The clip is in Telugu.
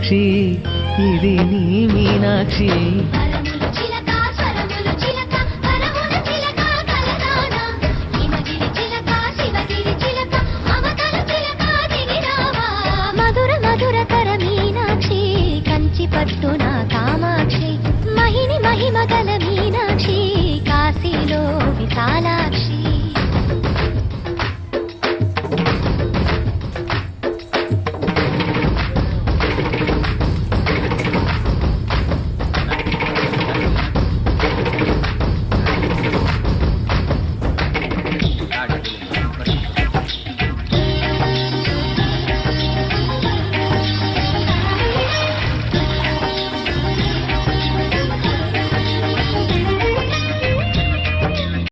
సాక్షి ఇది నీ మీనాక్షి మధుర మధురకర మీనాక్షి కంచి పట్టున కామాక్షి మహిని మహిమగల మీనాక్షి కాశీలో విశాల